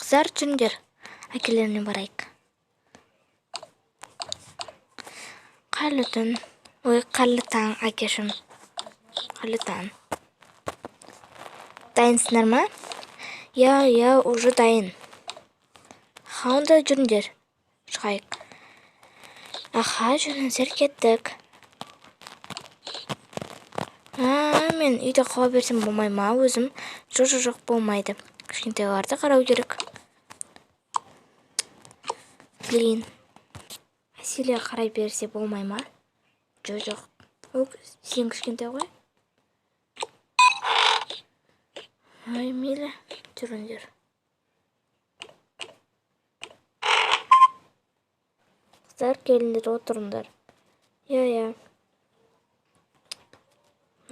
Қыздар жүріңдер. Әкелеріне барайық. Қайлы түн. Ой, қарлы таң, әкешім. Қарлы таң. Дайынсыңдар ма? Я, уже дайын. Онда жүріңдер. Шығайық. Аха, жүріңіздер, кеттік. Мен үйде қала берсем болмай ма өзім? Жоқ, болмайды. Кішкентайларды қарау керек. Блин. Әселия қарай берсе болмай ма? Жоқ. Сен кішкентай ғой? Ой, мейлі, жүріңдер. Қыздар, келіңдер, отырыңдар. Я.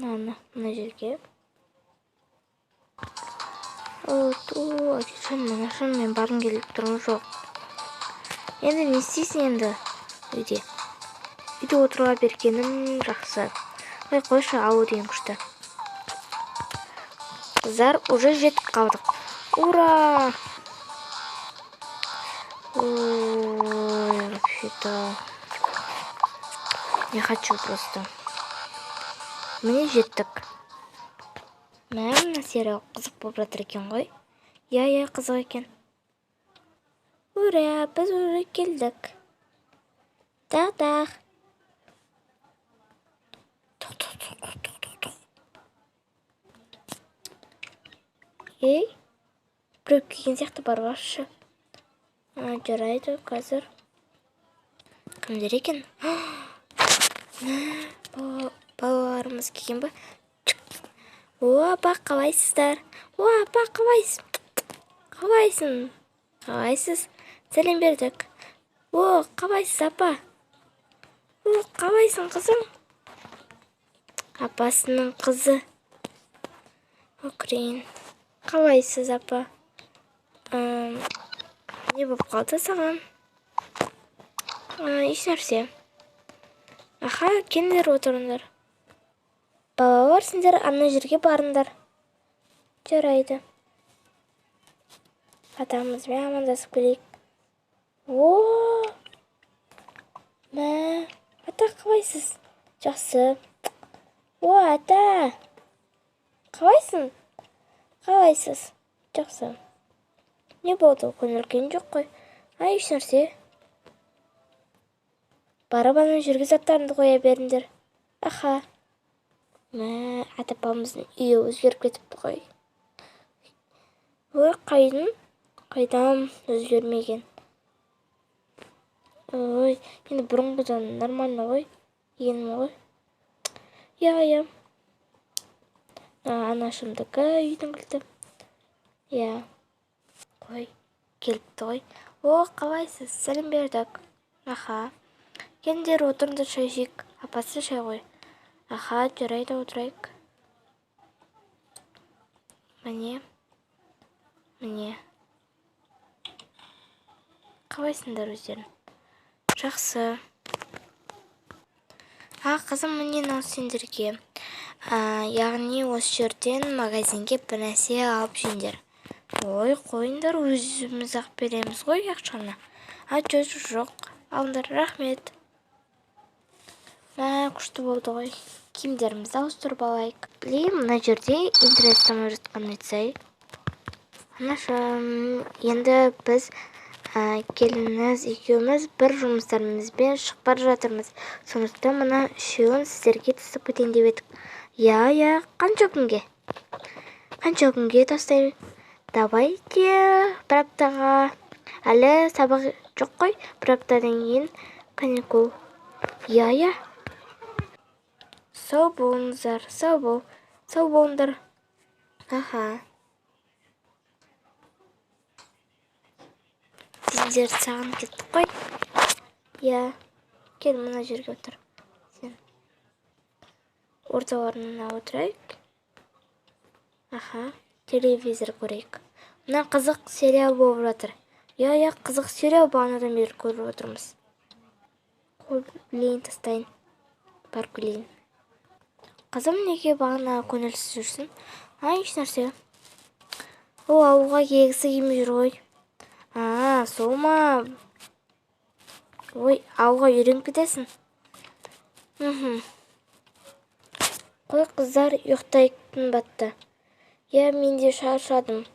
Мына жерге. Әкешім, мен барғым келіп тұрмын жоқ. Енді не істейсің енді үйде? Үйде отыруға бергенім жақсы. Қойшы, ауы деген күшті. Қыздар, уже жетіп қалдық. Ура! Ой, вообще-то... Не хочу просто. Міне жеттік. Мына сериал қызық болып жатыр екен ғой. Я, қызық екен. Ура, біз уже келдік. Тақ. Ей, біреу келген сияқты барғашы. Жарайды, қазір. Кімдер екен? Балаларымыз келген ба? Апа, қалайсыздар? Апа, қалайсың? Қалайсыз? Сәлем бердік. Қалайсыз, апа? Қалайсың, қызым? Апасының қызы. Күрең. Қалайсыз, апа? Не болып қалды саған? Еш нәрсе. Аха, келіңдер отырыңдар. Балалар, сендер ана жерге барыңдар. Жарайды. Атамызбен амандасып келейік. Ата, қалайсыз? Жақсы. Ата. Қалайсың? Қалайсыз? Жақсы. Не болды? Көңілген жоқ қой. Еш нәрсе. Барып ана жерге заттарыңды қоя беріңдер. Аха. Ата-апамыздың үйі өзгеріп кетіпті ғой. Қайдам өзгермеген. Енді бұрынғыдан нормально ғой. Енгенім ғой. Я. Анашымдікі үйдің кілті. Я. Келіпті ғой. Қалайсыз? Сәлем бердік. Аха. Келіңдер отырыңдар, шай ішейік. Апасы шай ғой. Аха, жарайды, отырайық. Міне. Қалайсыңдар өздерің? Жақсы. Қызым, міне мынау сендерге. Яғни осы жерден магазинге бір нәрсе алып жеңдер. Қойыңдар, өзіміз ақ береміз ғой ақшаны. Жоқ. Алыңдар, рахмет. Күшті болды ғой. Киімдерімізді ауыстырып алайық. Мына жерде интернет тамай жатқан айтсай. Анашым, енді біз келініңіз екеуміз бір жұмыстарымызбен шығып бара жатырмыз. Сондықтан мына үшеуін сіздерге тастап кетейін деп едік. Я, қанша күнге тастаймын? Давайте бір аптаға. Әлі сабақ жоқ қой, бір аптадан кейін каникул. Я. Сау болыңыздар, сау болыңдар. Аха. Сендер саған кеттік қой. Я. Кел, мына жерге отыр. Сен. Орталарына отырайық. Аха. Телевизор көрейік. Мына қызық сериал болып жатыр. Я, қызық сериал бағанадан бері көріп отырмыз. Білейін, тастайын. Бар күлейін. Қызым, неге бағана көңілсіз жүрсің? Еш нәрсе. Ауылға келгісі келмей жүр ғой. Сол ма? Ой, ауға үйреніп кетесің. Қой, қыздар, ұйықтайтын батты. Мен де шаршадым.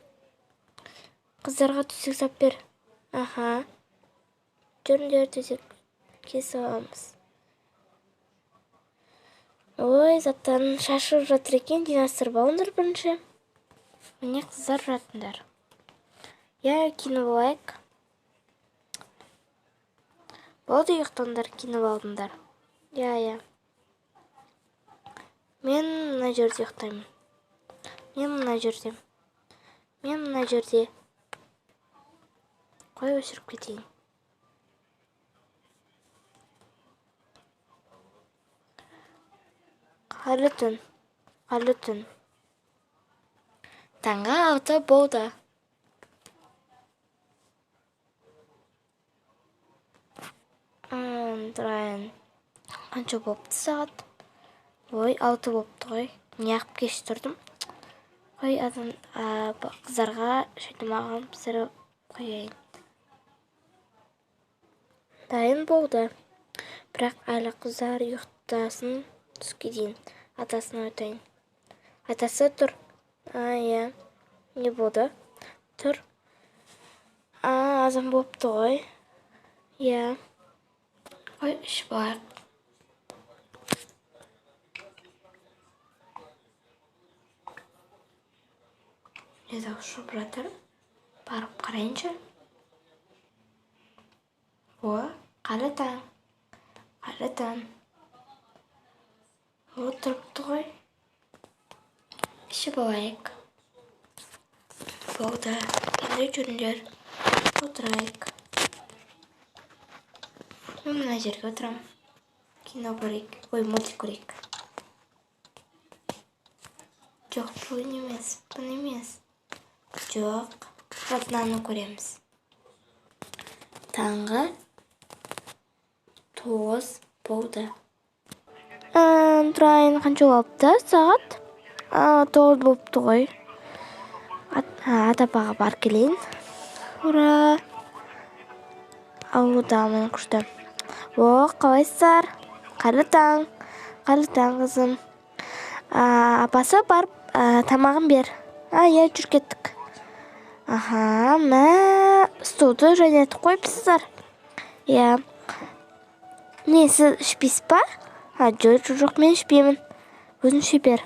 Қыздарға төсек сап бер. Жүріңдер, төсекке саламыз. Ой, заттан шашып жатыр екен, династыр балыңдар бірінші. Міне қыздар жатыңдар. Кино болайық. Болды, ұйықтаңдар, кино алдыңдар. Мен мына жерде ұйықтаймын. Мен мына жерде. Қой, өшіріп кетейін. Қарлы түн. Таңғы 6 болды. Тұрайын. Қанша болыпты сағат? Ой, 6 болыпты ғой. Неғып кеш тұрдым. Қой, қыздарға шайтымағын пісіріп қойайын. Дайын болды. Бірақ әлі қыздар ұйықтасын түске дейін. Атасына өтайын. Атасы тұр. Не болды? Тұр. Азан болыпты ғой. Ой, ішіп алайық. Не дауысып жатыр? Барып қарайыншы. Қарлы таң. Отырыпты ғой. Ішіп алайық. Болды. Енді жүріңдер. Отырайық. Мен мына жерге отырам. Кино көрейік. Ой, мультик көрейік. Жоқ, бұны емес. Жоқ. Мынаны көреміз. Таңғы 9 болды. Тұрайын, қанша болыпты сағат? 9 болыпты ғой. Ата-апаға бар келейін. Ура! Аудамын күшті. Қалайсыздар? Қарлы таң қызым. Апасы барып, тамағын бер. Жүр кеттік. Столды жайнатып қойыпсыздар. Не, сіз ішпейсіз ба? Жоқ, мен ішпеймін. Өзің іше бер.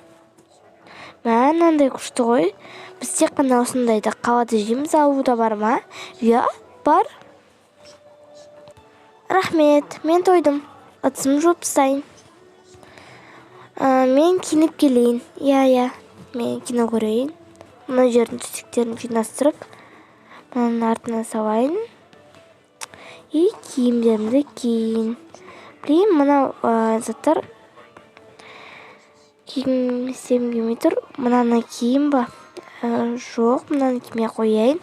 Мынандай күшті ғой. Біз тек қана осындайды қалада жейміз, ауда бар ма? Бар. Рахмет, мен тойдым. Ыдысым жуып тастайын. Мен киініп келейін. Мен кино көрейін. Мына жердің төсектерін жинастырып, мынаның артына салайын. Киімдерімді киін. Білейін, мына заттар киімсем келмей тұр. Мынаны киім ба? Жоқ, мынаны киме қояйын.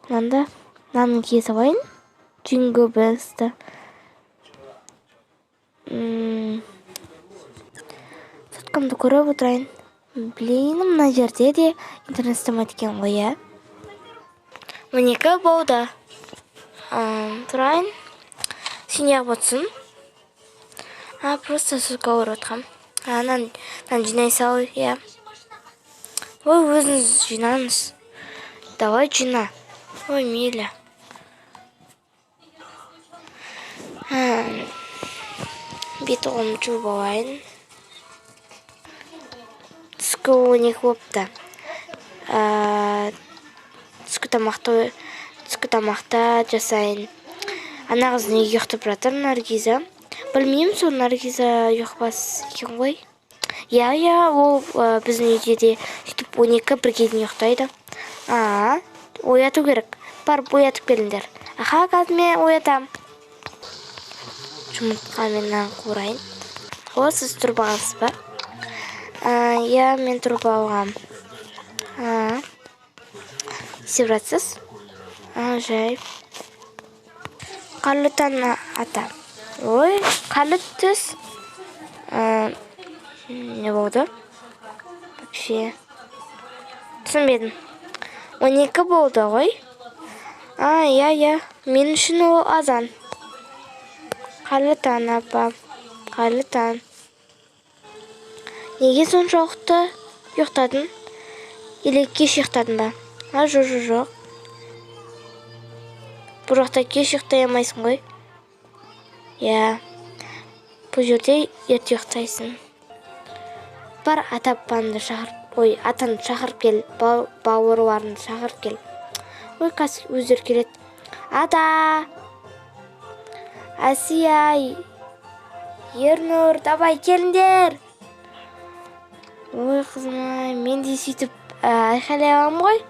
Мынаны кие салайын. Джинго Беллсты. Соткамды көріп отырайын. Білейін, мына жерде де интернет істемейді екен ғой. 12 болды. Тұрайын. Сен неғып отырсың? Просто сөзге көріп отырғам. Нан жинай сал, Ой, өзіңіз жинаңыз. Давай жина. Ой, мейлі. Бет оғым жуып алайын. Түскі 12 болыпты. Түскі тамақта жасайын. Ана қыз неге ұйықтап жатыр, Наргиза? Білмеймін, сол Наргиза ұйықпас екен ғой. Ол біздің үйде де 12 бірге дейін ұйықтайды. Ояту керек. Барып оятып келіңдер. Қазір мен оятам. Жұмыртқа менен қурайын. Сіз тұрып алғансыз ба? Мен тұрып алғам. Сеп жатсыз? Жай. Қарлы таң ата. Ой, қарлы түс. Не болды? Вообще. Түсінбедім. 12 болды ғой. Иә, мен үшін ол азан. Қайырлы таң, апа. Қайырлы таң. Неге соншалықты ұйықтадың? Или кеш ұйықтадың ба? Жоқ. Бұл жақта кеш ұйықтай алмайсың ғой. Иә. Бұл жерде ерте ұйықтайсың. Бар ата-апаңды атаңды шақырып кел, бауырларыңды шақырып кел. Қазір өздері келеді. Ата! Асия! Ернұр, давай келіңдер! Қызым, мен де сөйтіп айқайлай аламын ғой.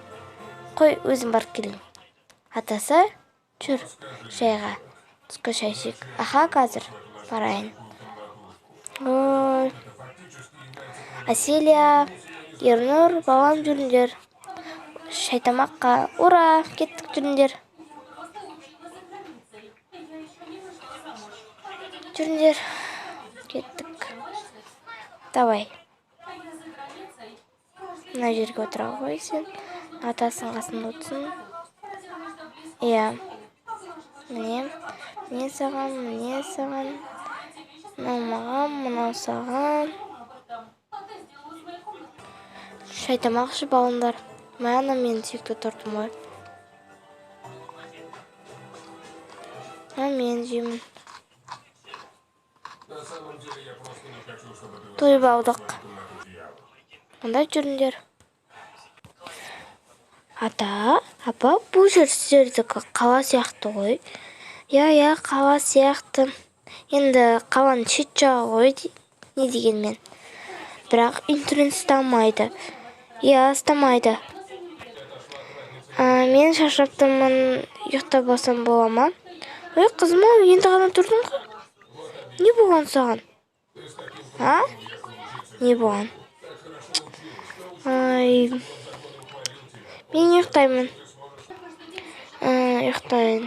Қой, өзім барып келейін. Атасы, жүр шайға. Түскі шай ішейік. Қазір барайын. Ой. Асилия, Ернұр, балам жүріңдер. Шай тамаққа. Ура, кеттік, жүріңдер. Жүріңдер. Кеттік. Давай. Мына жерге отыра ғой сен. Атасының қасында отырсын. Иә. Міне саған. Мынау маған, мынау саған. Шай тамақ ішіп алыңдар. Мана мен сүйікті тортым ғой. Мен жеймін. Тойып алдық. Онда жүріңдер. Ата, апа, бұл жер сіздердікі қала сияқты ғой. Иә, қала сияқты. Енді қаланың шет жағы ғой, не дегенмен. Бірақ интернет ұстамайды. Иә, ұстамайды. Мен шаршаптымын, ұйықтап алсам бола ма? Ой, қызым, енді ғана тұрдың ғой. Не болған саған? Не болған? Мен ұйықтаймын. Ұйықтайын.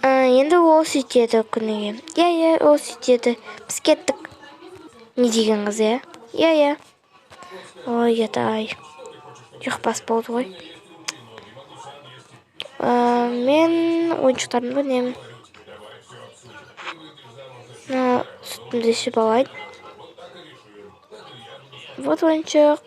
Енді ол сөйтеді күніге. Иә, ол сөйтеді. Біз кеттік. Не деген қыз, иә? Иә. Ой, ай. Ұйықпас болды ғой. Мен ойыншықтарымды өнемін. Сүтімді ішіп алайын. Вот ойыншық.